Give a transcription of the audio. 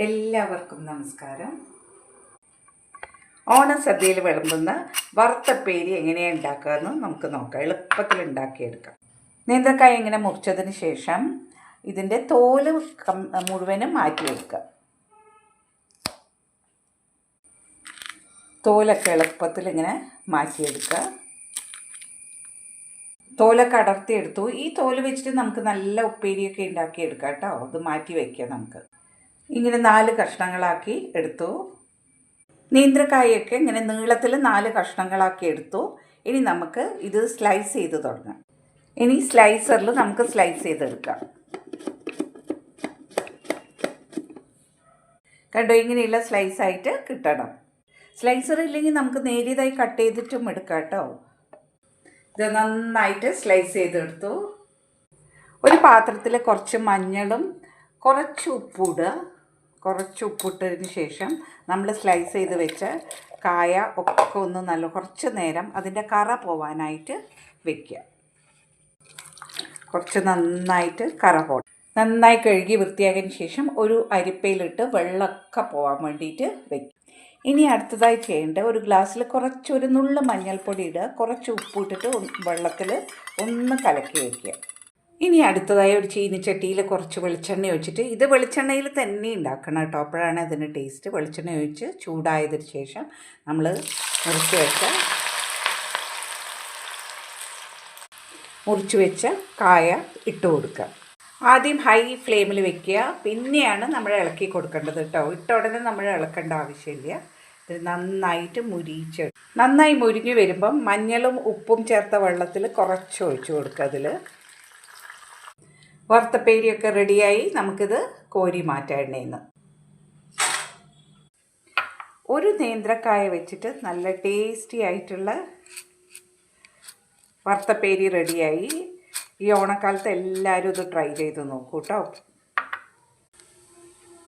എല്ലാവർക്കും നമസ്കാരം. ഓണസദ്യയിൽ വിളമ്പുന്ന വറുത്തപ്പേരി എങ്ങനെയാണ് ഉണ്ടാക്കുകയെന്ന് നമുക്ക് നോക്കാം. എളുപ്പത്തിൽ ഉണ്ടാക്കിയെടുക്കാം. നേന്ത്രക്കായ ഇങ്ങനെ മുറിച്ചതിന് ശേഷം ഇതിൻ്റെ തോല് മുഴുവനും മാറ്റി വെക്കുക. തോലൊക്കെ എളുപ്പത്തിൽ ഇങ്ങനെ മാറ്റിയെടുക്കുക. തോലൊക്കെ അടർത്തിയെടുത്തു. ഈ തോല് വെച്ചിട്ട് നമുക്ക് നല്ല ഉപ്പേരിയൊക്കെ ഉണ്ടാക്കിയെടുക്കാം കേട്ടോ. അത് മാറ്റി വയ്ക്കുക. നമുക്ക് ഇങ്ങനെ 4 കഷ്ണങ്ങളാക്കി എടുത്തു. നേന്ത്രക്കായൊക്കെ ഇങ്ങനെ നീളത്തിൽ 4 കഷ്ണങ്ങളാക്കി എടുത്തു. ഇനി നമുക്ക് ഇത് സ്ലൈസ് ചെയ്ത് തുടങ്ങാം. ഇനി സ്ലൈസറിൽ നമുക്ക് സ്ലൈസ് ചെയ്തെടുക്കാം. കണ്ടോ, ഇങ്ങനെയുള്ള സ്ലൈസായിട്ട് കിട്ടണം. സ്ലൈസർ ഇല്ലെങ്കിൽ നമുക്ക് നേരിയതായി കട്ട് ചെയ്തിട്ടും എടുക്കാം കേട്ടോ. ഇത് നന്നായിട്ട് സ്ലൈസ് ചെയ്തെടുത്തു. ഒരു പാത്രത്തിൽ കുറച്ച് മഞ്ഞളും കുറച്ച് ഉപ്പിടുക. കുറച്ച് ഉപ്പിട്ടതിന് ശേഷം നമ്മൾ സ്ലൈസ് ചെയ്ത് വെച്ച കായ ഒക്കെ ഒന്ന് കുറച്ച് നേരം അതിൻ്റെ കറ പോവാനായിട്ട് വയ്ക്കുക. കുറച്ച് നന്നായിട്ട് കറ പോകണം. നന്നായി കഴുകി വൃത്തിയാക്കിയതിന് ശേഷം ഒരു അരിപ്പയിലിട്ട് വെള്ളമൊക്കെ പോകാൻ വേണ്ടിയിട്ട് വയ്ക്കുക. ഇനി അടുത്തതായി ചെയ്യേണ്ട, ഒരു ഗ്ലാസ്സിൽ ഒരു നുള്ളു മഞ്ഞൾപ്പൊടി ഇടുക. കുറച്ച് ഉപ്പിട്ടിട്ട് വെള്ളത്തിൽ ഒന്ന് കലക്കി വയ്ക്കുക. ഇനി അടുത്തതായി ഒരു ചീനിച്ചട്ടിയിൽ കുറച്ച് വെളിച്ചെണ്ണ ഒഴിച്ചിട്ട്, ഇത് വെളിച്ചെണ്ണയിൽ തന്നെ ഉണ്ടാക്കണം കേട്ടോ, അപ്പോഴാണ് അതിന് ടേസ്റ്റ്. വെളിച്ചെണ്ണ ഒഴിച്ച് ചൂടായതിന് ശേഷം നമ്മൾ മുറിച്ച് വെച്ച കായ ഇട്ട് കൊടുക്കുക. ആദ്യം ഹൈ ഫ്ലെയിമിൽ വെക്കുക, പിന്നെയാണ് നമ്മൾ ഇളക്കി കൊടുക്കേണ്ടത് കേട്ടോ. ഇട്ട ഉടനെ നമ്മൾ ഇളക്കേണ്ട ആവശ്യമില്ല. ഇത് നന്നായിട്ട് നന്നായി മുരിഞ്ഞ് വരുമ്പം മഞ്ഞളും ഉപ്പും ചേർത്ത വെള്ളത്തിൽ കുറച്ച് ഒഴിച്ചു കൊടുക്കുക. അതിൽ വറുത്തപ്പേരിയൊക്കെ റെഡിയായി. നമുക്കിത് കോരി മാറ്റാം എണ്ണയിൽ നിന്ന്. ഒരു നേന്ത്രക്കായ വെച്ചിട്ട് നല്ല ടേസ്റ്റി ആയിട്ടുള്ള വറുത്തപ്പേരി റെഡിയായി. ഈ ഓണക്കാലത്ത് എല്ലാവരും ഇത് ട്രൈ ചെയ്ത് നോക്കൂ കേട്ടോ.